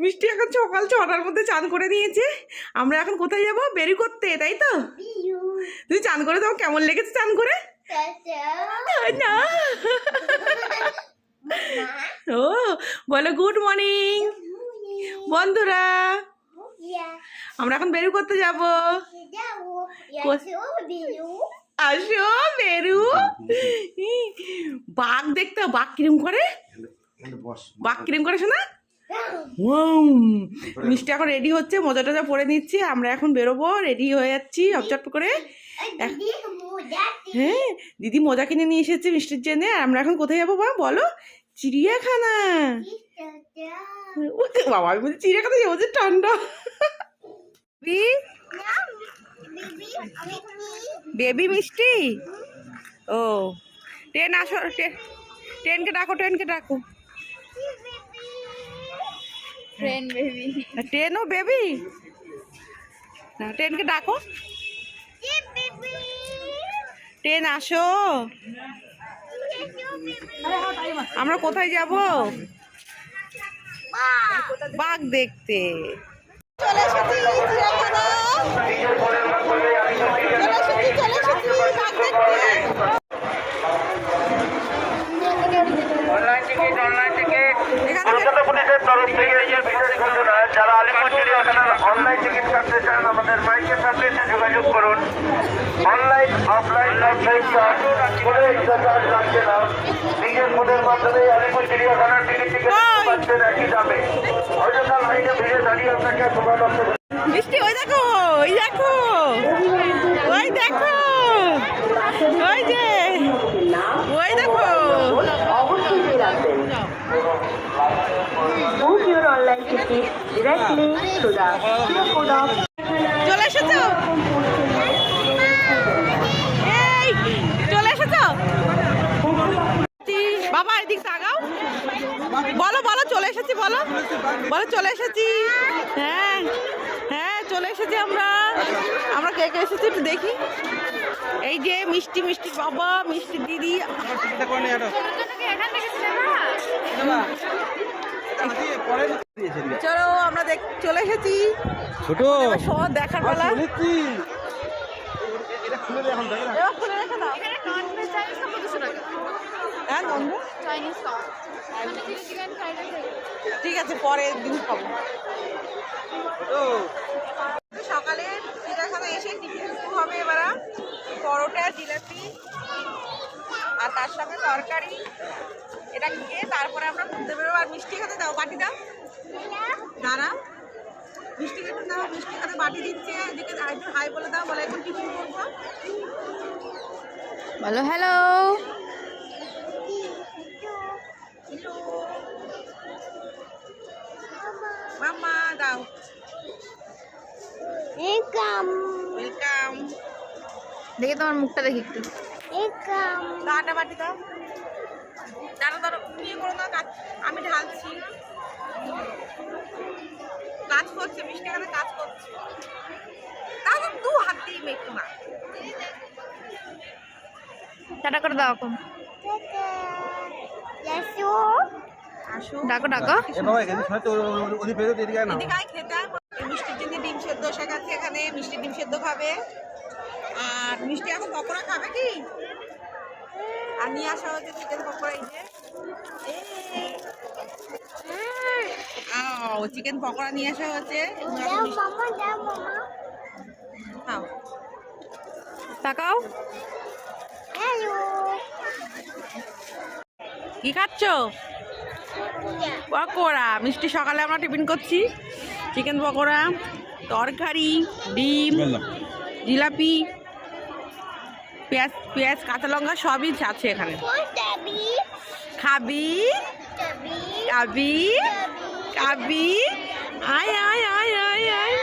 মিষ্টি এখন সকাল 6টার মধ্যে চান করে নিয়েছে। আমরা এখন কোথায় যাবো? বেরি করতে, তাই তো? তুই চান করে তোমার কেমন লেগেছে চান করে? না ও বলো গুড মর্নিং বন্ধুরা, আমরা এখন বেরু করতে যাব। আসো বেরু। বাঘ দেখতে, বাঘ কিরম করে, বাঘ কিরম করে শোনা। মিষ্টি এখন রেডি হচ্ছে, মজা টজা পরে নিচ্ছি। আমরা এখন বেরোবো, রেডি হয়ে যাচ্ছি চট করে। হ্যাঁ দিদি মজা কিনে নিয়ে এসেছে মিষ্টির জন্য। আর আমরা এখন কোথায় যাবো বলো? চিড়িয়াখানা। বাবা আমি বলছি চিড়িয়াখানা যাবো, যে ঠান্ডা। বেবি মিষ্টি ও ট্রেন আসো, ট্রেনকে ডাকো, ট্রেনকে ডাকো। ট্রেন বেবি, ট্রেনও বেবি না, ট্রেনকে ডাকো। ট্রেন আসো। আমরা কোথায় যাব? বাঘ দেখতে। চলে এসেছি চিড়িয়াখানা, চলে এসেছি বাঘ দেখতে। কলকাতা পুলিশের তরফ থেকে বিশেষ ঘোষণা, যারা আলিপুর চিড়িয়াখানার অনলাইন টিকিট কাটতে চান আমাদের মাইকের সাথে এসে যোগাযোগ করুন। অনলাইন অফলাইন লাগছে না, নিজের ফোনের মাধ্যমে আলিপুর চিড়িয়াখানার টিকিট পাচ্ছেন একই দামে। অযথা লাইনে ভিড়ে দাঁড়িয়ে আপনাকে সময় নষ্ট। মিষ্টি ওই দেখো, ওই দেখো, ওই দেখো, ওই যে ওই দেখো। চলে এসেছো, এই চলে এসেছো বাবা, এদিক তাকাও। বলো বলো চলে এসেছি, বলো বলো চলে এসেছি। হ্যাঁ হ্যাঁ চলে এসেছি আমরা। আমরা কে কে এসেছি একটু দেখি। এই যে মিষ্টি, মিষ্টি বাবা, মিষ্টি দিদি। চলো আমরা চলে এসেছি। ছোট সব দেখার বেলা। ঠিক আছে পরের দিন খাবো। সকালে চিড়িয়াখানা এসে টিফিন শুরু হবে এবার। পরোটা, জিলাপি আর তার সঙ্গে তরকারি, এটা খেয়ে তারপরে আমরা ঘুরতে বেরোবো। আর মিষ্টি খেতে দাও, বাটি দাও। দাঁড়া মিষ্টি খেতে দাও, মিষ্টি খেতে বাটি দিচ্ছে। এদিকে একটু হাই বলে দাও, বলে এখন টিফিন করবো। বলো হ্যালো। মাম্মা দাও, ওয়েলকাম ওয়েলকাম। দেখি তোমার মুখটা দেখি একটু। দাঁড়া বাটি দাও, দাঁড়া দাঁড়া নিয়ে করো না কাজ, আমি ঢালছি। কাজ করছে মিষ্টি এখানে, কাজ করছে। তাহলে দু হাত দিয়ে মেখো না। টাটা করে দাও এখন। আসো ডাকো ডাকো। এদিকে আয় খেতে আয়। মিষ্টির জন্য ডিম সেদ্ধ শেখাচ্ছে এখানে, মিষ্টি ডিম সেদ্ধ খাবে। আর মিষ্টি এখন পকোড়া খাবে কি? আর নিয়ে আসা হচ্ছে চিকেন পকোড়া। এই যে চিকেন পকোড়া নিয়ে আসা হচ্ছে। খাও, তাকাও। কি খাচ্ছ? পকোড়া। মিষ্টি সকালে আমরা টিফিন করছি, চিকেন পকোড়া, তরকারি, ডিম, জিলাপি, পেঁয়াজ, পেঁয়াজ কাঁচা লঙ্কা সবই আছে এখানে। খাবি খাবি খাবি, আয় আয় আয় আয় আয়।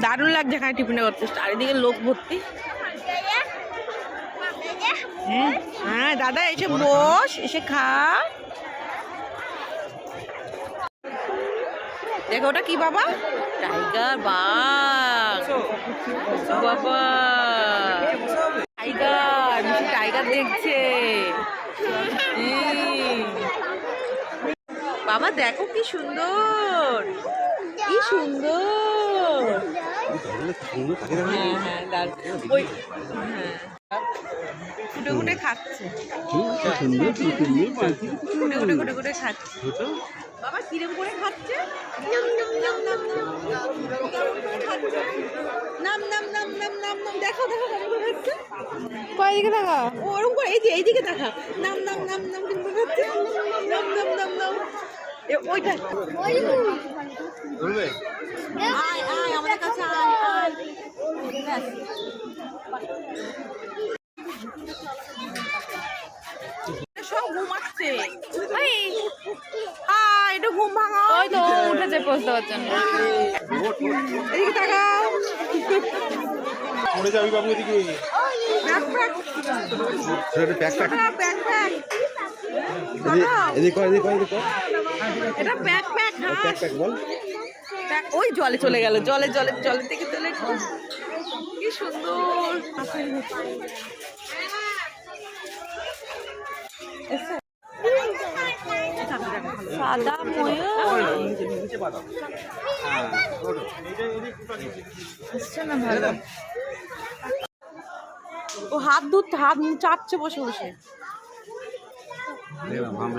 দারুণ লাগছে এখানে টিফিনে করতে, চারিদিকে লোক ভর্তি। হ্যাঁ হ্যাঁ দাদা এসে বস, এসে খা। দেখো ওটা কি বাবা? টাইগার, বাঘ বাবা, টাইগার। টাইগার দেখছে। বাবা দেখো কি সুন্দর, কি সুন্দর। হ্যাঁ হ্যাঁ ওই হ্যাঁ কুটে কুটে খাচ্ছে, কুটে কুটে কুটে কুটে খাচ্ছে। বাবা কিরম করে খাচ্ছে, নাম নাম নাম নাম নাম নাম, দেখো দেখো কেমন করে খাচ্ছে। কয়দিকে দেখা ওরকম করে এই যে এইদিকে দেখা, নাম নাম নাম নাম কেমন করে খাচ্ছে, নাম নাম নাম নাম। ওইটা আয় আয় আমাদের কাছে আয় আয়। সব ঘুমাচ্ছে, একটু ঘুম ভাঙা। ওই তো উঠেছে পোস্ট দেওয়ার জন্য। এদিকে তাকাও। পড়ে যাবি বাবু এদিকে। ব্যাকপ্যাক ব্যাকপ্যাক ব্যাকপ্যাক এদিকে কর এদিকে কর এদিকে কর। এটা ব্যাকপ্যাক। হ্যাঁ ব্যাকপ্যাক বল। ওই জলে চলে গেল, জলে জলে জলে থেকে চলে। কি সুন্দর। সাদা ময়ূর আসছে না ভালো। ও হাত চাটছে বসে বসে।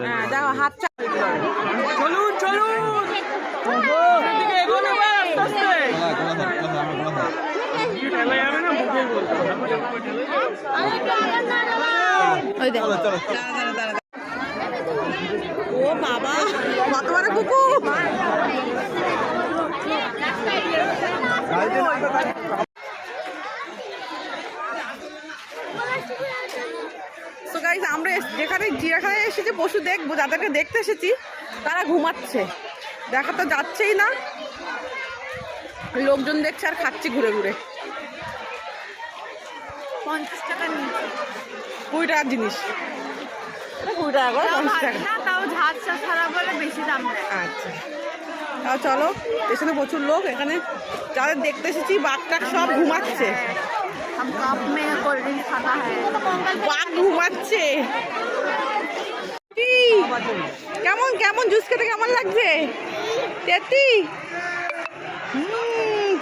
হ্যাঁ দেখো হাত চলুন চলুন ওই দেখ ও বাবা কত বড় কুকুর। So guys, আমরা যেখানে চিড়িয়াখানায় এসেছি পশু দেখবো, যাদেরকে দেখতে এসেছি তারা ঘুমাচ্ছে, দেখা তো যাচ্ছেই না। লোকজন দেখছে আর খাচ্ছে ঘুরে ঘুরে। 50 টাকা নিয়েছে 20 টাকার জিনিস, 20 টাকা করে 50 টাকা। না, তাও ঝাঁঝটা ছাড়া বলে বেশি দাম দেয়। আচ্ছা তাও চলো, এখানে প্রচুর লোক, এখানে যাদের দেখতে এসেছি বাঘ টাক সব ঘুমাচ্ছে। हम कप में कोल्ड ड्रिंक खाता है। বাঘ ঘুমাচ্ছে। কি? কেমন কেমন জুস খেতে কেমন লাগছে তেতি?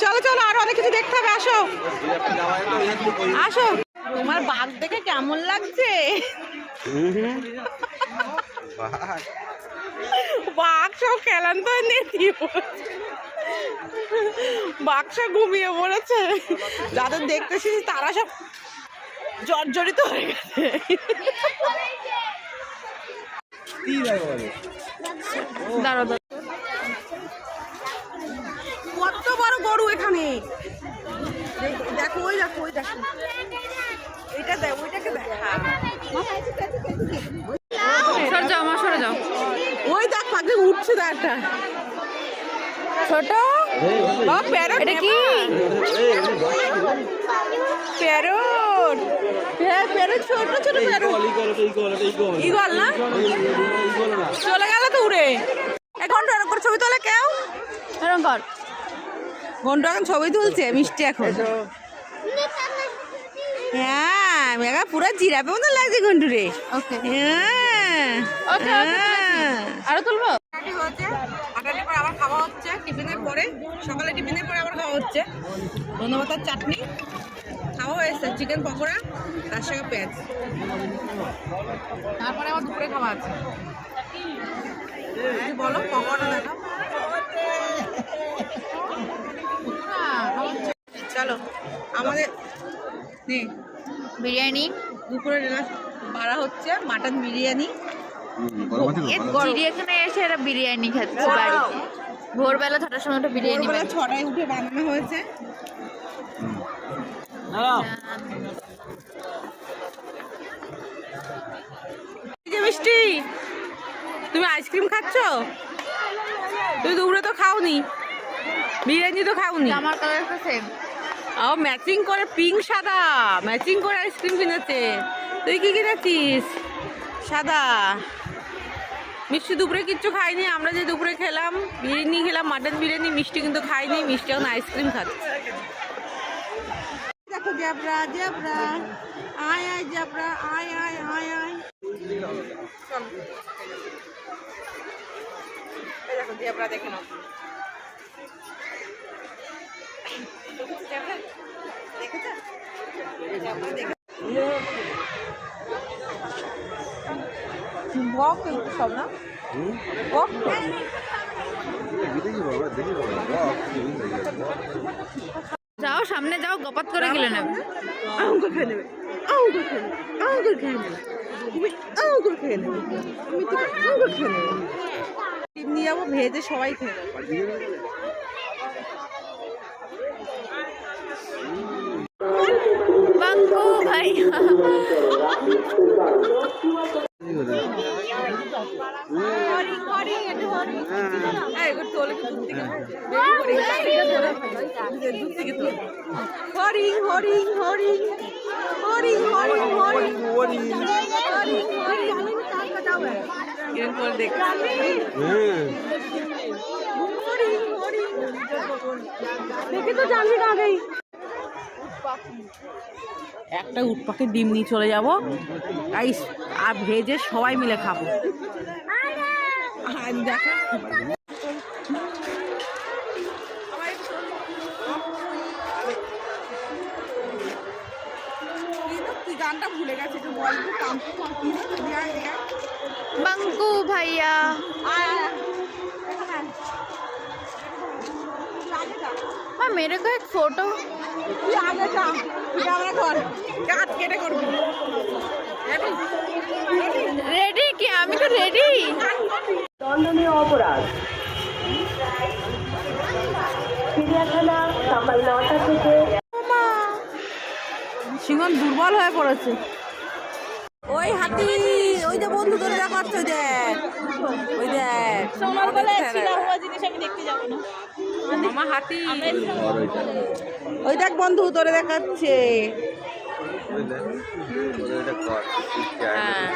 চলো চলো আরো অনেক কিছু দেখতে হবে, আসো আসো। তোমার বাঘ দেখে কেমন লাগছে? বাঘ সব খেলান্ত নেই, বাঘ সব ঘুমিয়ে পড়েছে। যাদের দেখতেছি তারা সব জর্জরিত হয়ে গেছে। দাঁড়ো দাঁড়ো, কত বড় গরু এখানে, দেখো ওই দেখো ওই দেখো, এটা দেখ ওইটাকে দেখ। সরে যাও মা, সরে যাও। ওই দেখ পাখি উঠছে একটা ছোট প্যারট। এটা কি প্যারট? হ্যাঁ প্যারট, ছোট ছোট প্যারট। ঈগল না? চলে গেল তো উড়ে। এখন এরকম করে ছবি তোলে কেউ? এরকম কর। ঘন্টা এখন ছবি তুলছে মিষ্টি এখন। হ্যাঁ মেঘা পুরো জিরাপে মতো লাগছে ঘন্টু রে। ওকে হ্যাঁ ওকে, আরো তুলবো। হাঁটাহাঁটির পর আবার খাওয়া হচ্ছে, টিফিনের পরে, সকালে টিফিনের পরে আবার খাওয়া হচ্ছে। ধন্যবাদ চাটনি খাওয়া হয়েছে, চিকেন পকোড়া তার সঙ্গে পেঁয়াজ। তারপরে আবার দুপুরে খাওয়া আছে। বলো পকোড়া দেখো। চলো আমাদের বিরিয়ানি দুপুরে ডিনার বাড়া হচ্ছে, মাটন বিরিয়ানি। চিড়িয়াখানায় এসে এরা বিরিয়ানি খাচ্ছে বাড়িতে। ভোরবেলা 6টার সময় একটা বিরিয়ানি ভোরবেলা বানিয়েছে। 6টায় উঠে বানানো হয়েছে। এই যে মিষ্টি, তুমি আইসক্রিম খাচ্ছ? তুমি দুপুরে তো খাওনি, বিরিয়ানি তো খাওনি। আমার কালার তো সেম। ও ম্যাচিং করে পিঙ্ক সাদা ম্যাচিং করে আইসক্রিম কিনেছে। তুই কি কিনেছিস? সাদা। মিষ্টি দুপুরে কিচ্ছু খাইনি, আমরা যে দুপুরে খেলাম বিরিয়ানি খেলাম, মাটন বিরিয়ানি। মিষ্টি কিন্তু খাইনি, মিষ্টি এখন আইসক্রিম খাচ্ছে। দেখো জ্যাবরা জ্যাবরা, আয় আয় জ্যাবরা, আয় আয় আয় আয়। চল জেব্রা দেখে নাও। জেব্রা দেখেছো? জেব্রা দেখে বক সব না বক দেখি বাবা দেখি বাবা যাও সামনে যাও, গপাত করে গেলে নেবে। আঙ্গুর খেয়ে নেবে, আঙ্গুর খেয়ে নেবে, আঙ্গুর খেয়ে নেবে, তুমি আঙ্গুর খেয়ে নেবে, আমি তো আঙ্গুর খেয়ে নেবে। ডিম নিয়ে যাবো, ভেজে সবাই খেয়ে নেবে। বাঙ্কু ভাই হরিং হরিং হরিং হরিং হরিং হরিং এরকম করে দেখ দেখে তো জানবি না আগেই। একটা উট পাখির ডিম নিয়ে চলে যাবো গাইস, আর ভেজে সবাই মিলে খাবো। দেখো তুই গানটা ভুলে গেছিস, বল বাঙ্কু ভাইয়া हाँ मेरे को एक फोटो তুই আগে যা, ক্যামেরা কর, কাট কেটে করবি। रेडी কি আমি তো রেডি। দণ্ডনীয় অপরাধ। চিড়িয়াখানা সকাল 9টা থেকে। সিংহন দুর্বল হয়ে পড়েছে। ওই হাতি, ওই যে বন্ধু ধরে দেখাচ্ছে, দেখ ওই দেখ মামা হাতি, ওই দেখ বন্ধু ধরে দেখাচ্ছে। ওই দেখ ওটা কর হ্যাঁ